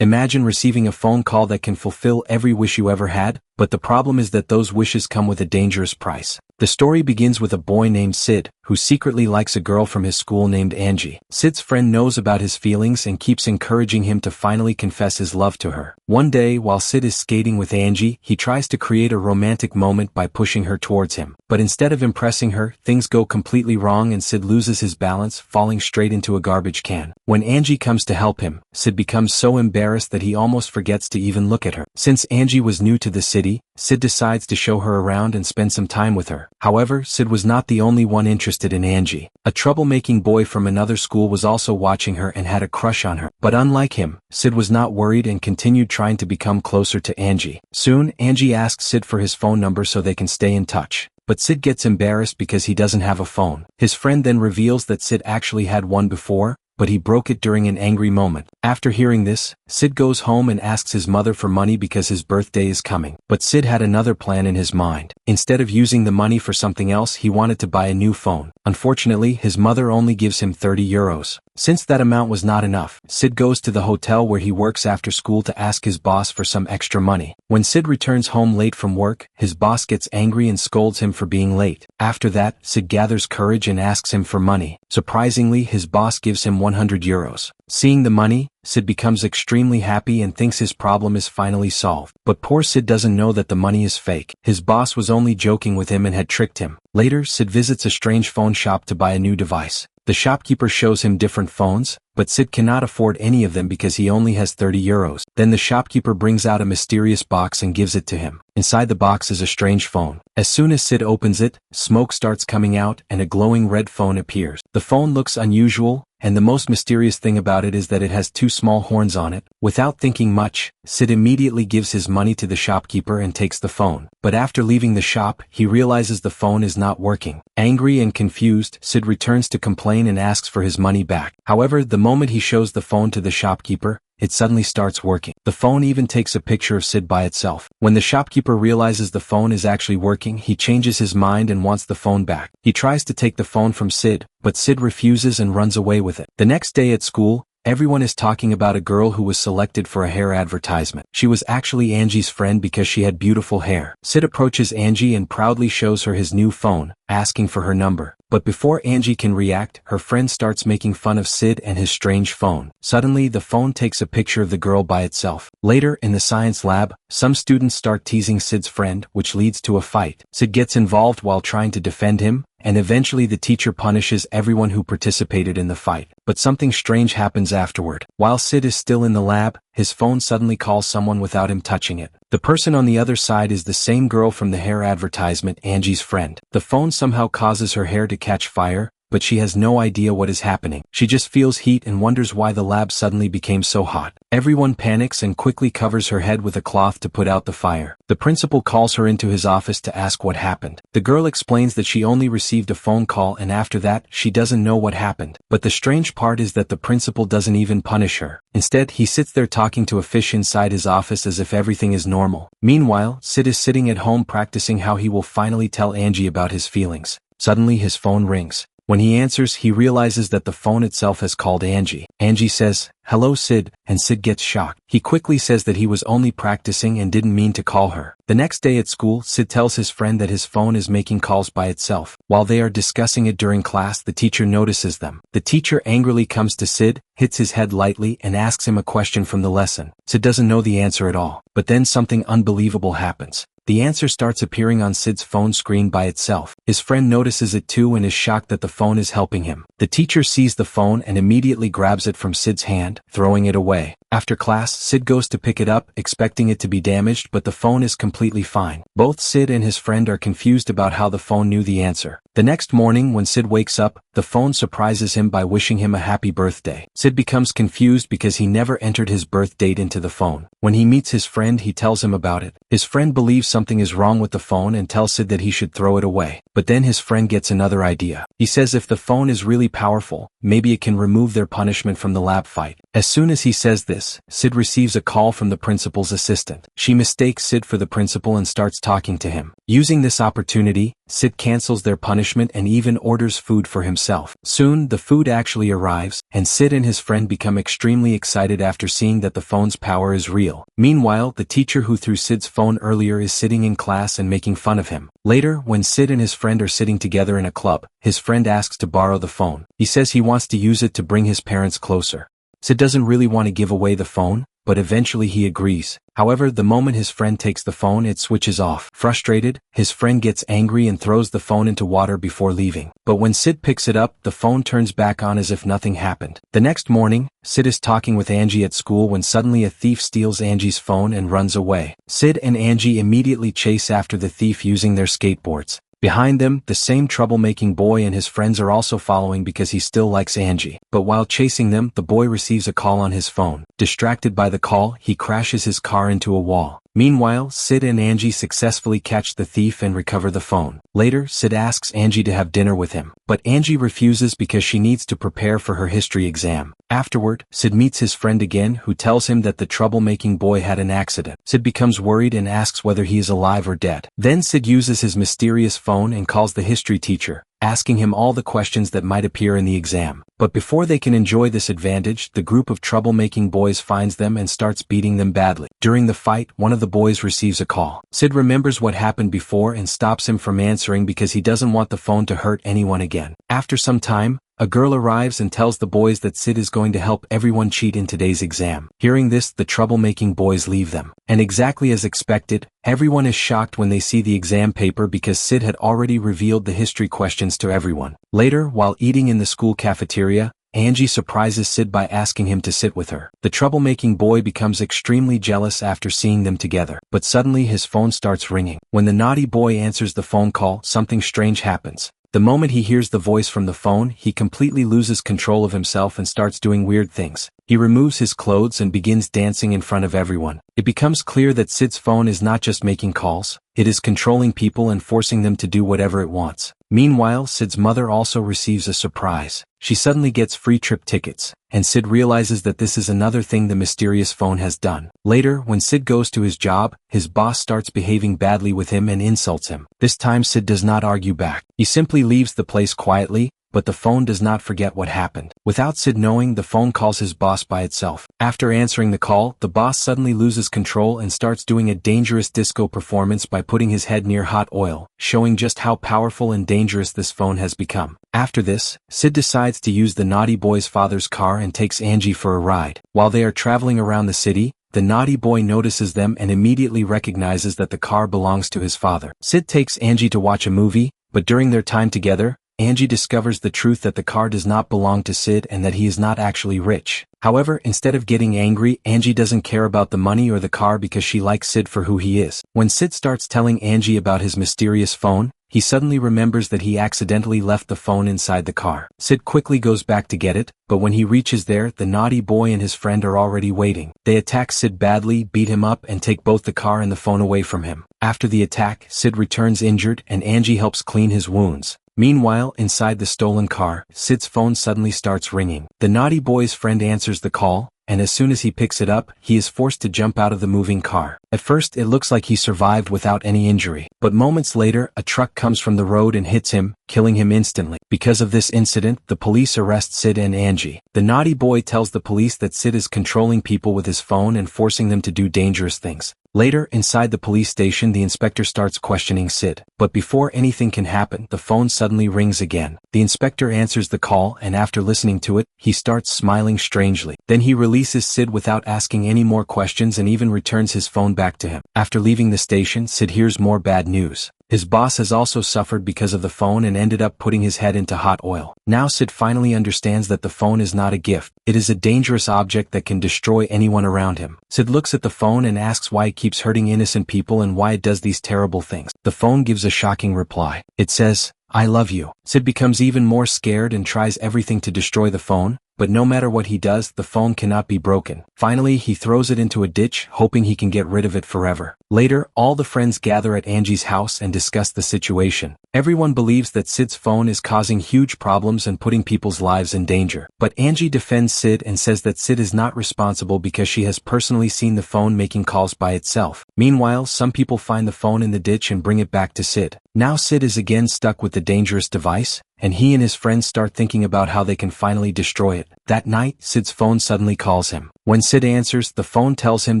Imagine receiving a phone call that can fulfill every wish you ever had, but the problem is that those wishes come with a dangerous price. The story begins with a boy named Sid, who secretly likes a girl from his school named Angie. Sid's friend knows about his feelings and keeps encouraging him to finally confess his love to her. One day, while Sid is skating with Angie, he tries to create a romantic moment by pushing her towards him. But instead of impressing her, things go completely wrong and Sid loses his balance, falling straight into a garbage can. When Angie comes to help him, Sid becomes so embarrassed that he almost forgets to even look at her. Since Angie was new to the city, Sid decides to show her around and spend some time with her. However, Sid was not the only one interested in Angie. A troublemaking boy from another school was also watching her and had a crush on her. But unlike him, Sid was not worried and continued trying to become closer to Angie. Soon, Angie asks Sid for his phone number so they can stay in touch. But Sid gets embarrassed because he doesn't have a phone. His friend then reveals that Sid actually had one before, but he broke it during an angry moment. After hearing this, Sid goes home and asks his mother for money because his birthday is coming. But Sid had another plan in his mind. Instead of using the money for something else, he wanted to buy a new phone. Unfortunately, his mother only gives him 30 euros. Since that amount was not enough, Sid goes to the hotel where he works after school to ask his boss for some extra money. When Sid returns home late from work, his boss gets angry and scolds him for being late. After that, Sid gathers courage and asks him for money. Surprisingly, his boss gives him 100 euros. Seeing the money, Sid becomes extremely happy and thinks his problem is finally solved. But poor Sid doesn't know that the money is fake. His boss was only joking with him and had tricked him. Later, Sid visits a strange phone shop to buy a new device. The shopkeeper shows him different phones, but Sid cannot afford any of them because he only has 30 euros. Then the shopkeeper brings out a mysterious box and gives it to him. Inside the box is a strange phone. As soon as Sid opens it, smoke starts coming out and a glowing red phone appears. The phone looks unusual, and the most mysterious thing about it is that it has 2 small horns on it. Without thinking much, Sid immediately gives his money to the shopkeeper and takes the phone. But after leaving the shop, he realizes the phone is not working. Angry and confused, Sid returns to complain and asks for his money back. However, the moment he shows the phone to the shopkeeper, it suddenly starts working. The phone even takes a picture of Sid by itself. When the shopkeeper realizes the phone is actually working, he changes his mind and wants the phone back. He tries to take the phone from Sid, but Sid refuses and runs away with it. The next day at school, everyone is talking about a girl who was selected for a hair advertisement. She was actually Angie's friend because she had beautiful hair. Sid approaches Angie and proudly shows her his new phone, asking for her number. But before Angie can react, her friend starts making fun of Sid and his strange phone. Suddenly, the phone takes a picture of the girl by itself. Later, in the science lab, some students start teasing Sid's friend, which leads to a fight. Sid gets involved while trying to defend him, and eventually the teacher punishes everyone who participated in the fight. But something strange happens afterward. While Sid is still in the lab, his phone suddenly calls someone without him touching it. The person on the other side is the same girl from the hair advertisement, Angie's friend. The phone somehow causes her hair to catch fire, but she has no idea what is happening. She just feels heat and wonders why the lab suddenly became so hot. Everyone panics and quickly covers her head with a cloth to put out the fire. The principal calls her into his office to ask what happened. The girl explains that she only received a phone call and after that, she doesn't know what happened. But the strange part is that the principal doesn't even punish her. Instead, he sits there talking to a fish inside his office as if everything is normal. Meanwhile, Sid is sitting at home practicing how he will finally tell Angie about his feelings. Suddenly his phone rings. When he answers, he realizes that the phone itself has called Angie. Angie says, "Hello Sid," and Sid gets shocked. He quickly says that he was only practicing and didn't mean to call her. The next day at school, Sid tells his friend that his phone is making calls by itself. While they are discussing it during class, the teacher notices them. The teacher angrily comes to Sid, hits his head lightly, and asks him a question from the lesson. Sid doesn't know the answer at all. But then something unbelievable happens. The answer starts appearing on Sid's phone screen by itself. His friend notices it too and is shocked that the phone is helping him. The teacher sees the phone and immediately grabs it from Sid's hand, throwing it away. After class, Sid goes to pick it up, expecting it to be damaged, but the phone is completely fine. Both Sid and his friend are confused about how the phone knew the answer. The next morning, when Sid wakes up, the phone surprises him by wishing him a happy birthday. Sid becomes confused because he never entered his birth date into the phone. When he meets his friend, he tells him about it. His friend believes something is wrong with the phone and tells Sid that he should throw it away. But then his friend gets another idea. He says if the phone is really powerful, maybe it can remove their punishment from the lab fight. As soon as he says this, Sid receives a call from the principal's assistant. She mistakes Sid for the principal and starts talking to him. Using this opportunity, Sid cancels their punishment punishment and even orders food for himself. Soon, the food actually arrives, and Sid and his friend become extremely excited after seeing that the phone's power is real. Meanwhile, the teacher who threw Sid's phone earlier is sitting in class and making fun of him. Later, when Sid and his friend are sitting together in a club, his friend asks to borrow the phone. He says he wants to use it to bring his parents closer. Sid doesn't really want to give away the phone, but eventually he agrees. However, the moment his friend takes the phone, it switches off. Frustrated, his friend gets angry and throws the phone into water before leaving. But when Sid picks it up, the phone turns back on as if nothing happened. The next morning, Sid is talking with Angie at school when suddenly a thief steals Angie's phone and runs away. Sid and Angie immediately chase after the thief using their skateboards. Behind them, the same troublemaking boy and his friends are also following because he still likes Angie. But while chasing them, the boy receives a call on his phone. Distracted by the call, he crashes his car into a wall. Meanwhile, Sid and Angie successfully catch the thief and recover the phone. Later, Sid asks Angie to have dinner with him, but Angie refuses because she needs to prepare for her history exam. Afterward, Sid meets his friend again, who tells him that the troublemaking boy had an accident. Sid becomes worried and asks whether he is alive or dead. Then Sid uses his mysterious phone and calls the history teacher, asking him all the questions that might appear in the exam. But before they can enjoy this advantage, the group of troublemaking boys finds them and starts beating them badly. During the fight, one of the boys receives a call. Sid remembers what happened before and stops him from answering because he doesn't want the phone to hurt anyone again. After some time, a girl arrives and tells the boys that Sid is going to help everyone cheat in today's exam. Hearing this, the troublemaking boys leave them. And exactly as expected, everyone is shocked when they see the exam paper because Sid had already revealed the history questions to everyone. Later, while eating in the school cafeteria, Angie surprises Sid by asking him to sit with her. The troublemaking boy becomes extremely jealous after seeing them together. But suddenly his phone starts ringing. When the naughty boy answers the phone call, something strange happens. The moment he hears the voice from the phone, he completely loses control of himself and starts doing weird things. He removes his clothes and begins dancing in front of everyone. It becomes clear that Sid's phone is not just making calls, it is controlling people and forcing them to do whatever it wants. Meanwhile, Sid's mother also receives a surprise. She suddenly gets free trip tickets, and Sid realizes that this is another thing the mysterious phone has done. Later, when Sid goes to his job, his boss starts behaving badly with him and insults him. This time Sid does not argue back. He simply leaves the place quietly, but the phone does not forget what happened. Without Sid knowing, the phone calls his boss by itself. After answering the call, the boss suddenly loses control and starts doing a dangerous disco performance by putting his head near hot oil, showing just how powerful and dangerous this phone has become. After this, Sid decides to use the naughty boy's father's car and takes Angie for a ride. While they are traveling around the city, the naughty boy notices them and immediately recognizes that the car belongs to his father. Sid takes Angie to watch a movie, but during their time together, Angie discovers the truth that the car does not belong to Sid and that he is not actually rich. However, instead of getting angry, Angie doesn't care about the money or the car because she likes Sid for who he is. When Sid starts telling Angie about his mysterious phone, he suddenly remembers that he accidentally left the phone inside the car. Sid quickly goes back to get it, but when he reaches there, the naughty boy and his friend are already waiting. They attack Sid badly, beat him up, and take both the car and the phone away from him. After the attack, Sid returns injured and Angie helps clean his wounds. Meanwhile, inside the stolen car, Sid's phone suddenly starts ringing. The naughty boy's friend answers the call, and as soon as he picks it up, he is forced to jump out of the moving car. At first, it looks like he survived without any injury, but moments later, a truck comes from the road and hits him, killing him instantly. Because of this incident, the police arrest Sid and Angie. The naughty boy tells the police that Sid is controlling people with his phone and forcing them to do dangerous things. Later, inside the police station, the inspector starts questioning Sid. But before anything can happen, the phone suddenly rings again. The inspector answers the call, and after listening to it, he starts smiling strangely. Then he releases Sid without asking any more questions and even returns his phone back to him. After leaving the station, Sid hears more bad news. His boss has also suffered because of the phone and ended up putting his head into hot oil. Now Sid finally understands that the phone is not a gift. It is a dangerous object that can destroy anyone around him. Sid looks at the phone and asks why it keeps hurting innocent people and why it does these terrible things. The phone gives a shocking reply. It says, "I love you." Sid becomes even more scared and tries everything to destroy the phone, but no matter what he does, the phone cannot be broken. Finally, he throws it into a ditch, hoping he can get rid of it forever. Later, all the friends gather at Angie's house and discuss the situation. Everyone believes that Sid's phone is causing huge problems and putting people's lives in danger. But Angie defends Sid and says that Sid is not responsible because she has personally seen the phone making calls by itself. Meanwhile, some people find the phone in the ditch and bring it back to Sid. Now Sid is again stuck with the dangerous device, and he and his friends start thinking about how they can finally destroy it. That night, Sid's phone suddenly calls him. When Sid answers, the phone tells him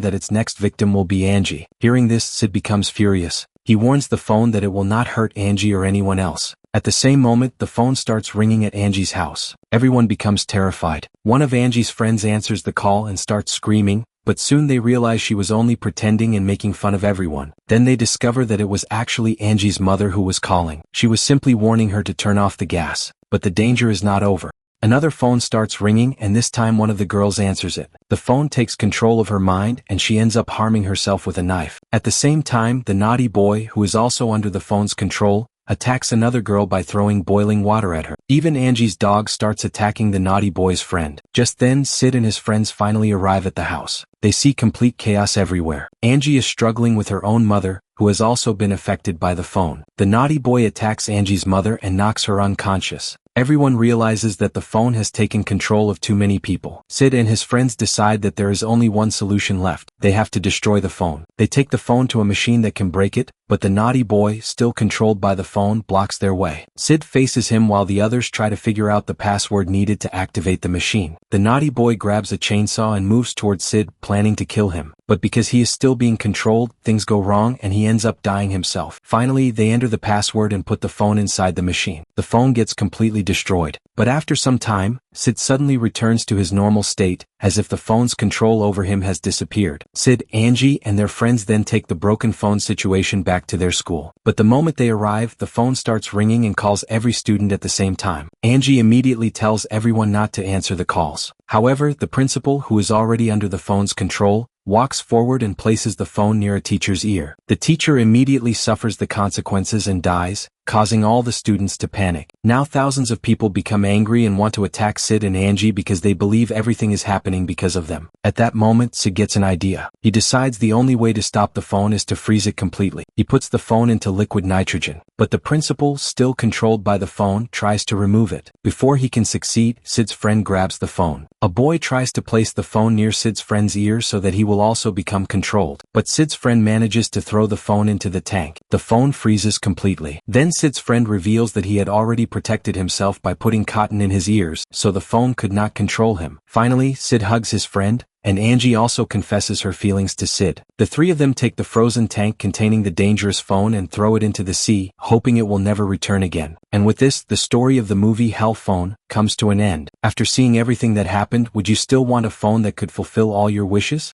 that its next victim will be Angie. Hearing this, Sid becomes furious. He warns the phone that it will not hurt Angie or anyone else. At the same moment, the phone starts ringing at Angie's house. Everyone becomes terrified. One of Angie's friends answers the call and starts screaming, but soon they realize she was only pretending and making fun of everyone. Then they discover that it was actually Angie's mother who was calling. She was simply warning her to turn off the gas. But the danger is not over. Another phone starts ringing, and this time one of the girls answers it. The phone takes control of her mind and she ends up harming herself with a knife. At the same time, the naughty boy, who is also under the phone's control, attacks another girl by throwing boiling water at her. Even Angie's dog starts attacking the naughty boy's friend. Just then, Sid and his friends finally arrive at the house. They see complete chaos everywhere. Angie is struggling with her own mother, who has also been affected by the phone. The naughty boy attacks Angie's mother and knocks her unconscious. Everyone realizes that the phone has taken control of too many people. Sid and his friends decide that there is only one solution left. They have to destroy the phone. They take the phone to a machine that can break it, but the naughty boy, still controlled by the phone, blocks their way. Sid faces him while the others try to figure out the password needed to activate the machine. The naughty boy grabs a chainsaw and moves towards Sid, planning to kill him. But because he is still being controlled, things go wrong and he ends up dying himself. Finally, they enter the password and put the phone inside the machine. The phone gets completely destroyed. But after some time, Sid suddenly returns to his normal state, as if the phone's control over him has disappeared. Sid, Angie, and their friends then take the broken phone situation back to their school. But the moment they arrive, the phone starts ringing and calls every student at the same time. Angie immediately tells everyone not to answer the calls. However, the principal, who is already under the phone's control, walks forward and places the phone near a teacher's ear. The teacher immediately suffers the consequences and dies, causing all the students to panic. Now thousands of people become angry and want to attack Sid and Angie because they believe everything is happening because of them. At that moment, Sid gets an idea. He decides the only way to stop the phone is to freeze it completely. He puts the phone into liquid nitrogen. But the principal, still controlled by the phone, tries to remove it. Before he can succeed, Sid's friend grabs the phone. A boy tries to place the phone near Sid's friend's ear so that he will also become controlled. But Sid's friend manages to throw the phone into the tank. The phone freezes completely. Then Sid's friend reveals that he had already protected himself by putting cotton in his ears, so the phone could not control him. Finally, Sid hugs his friend, and Angie also confesses her feelings to Sid. The three of them take the frozen tank containing the dangerous phone and throw it into the sea, hoping it will never return again. And with this, the story of the movie Hell Phone comes to an end. After seeing everything that happened, would you still want a phone that could fulfill all your wishes?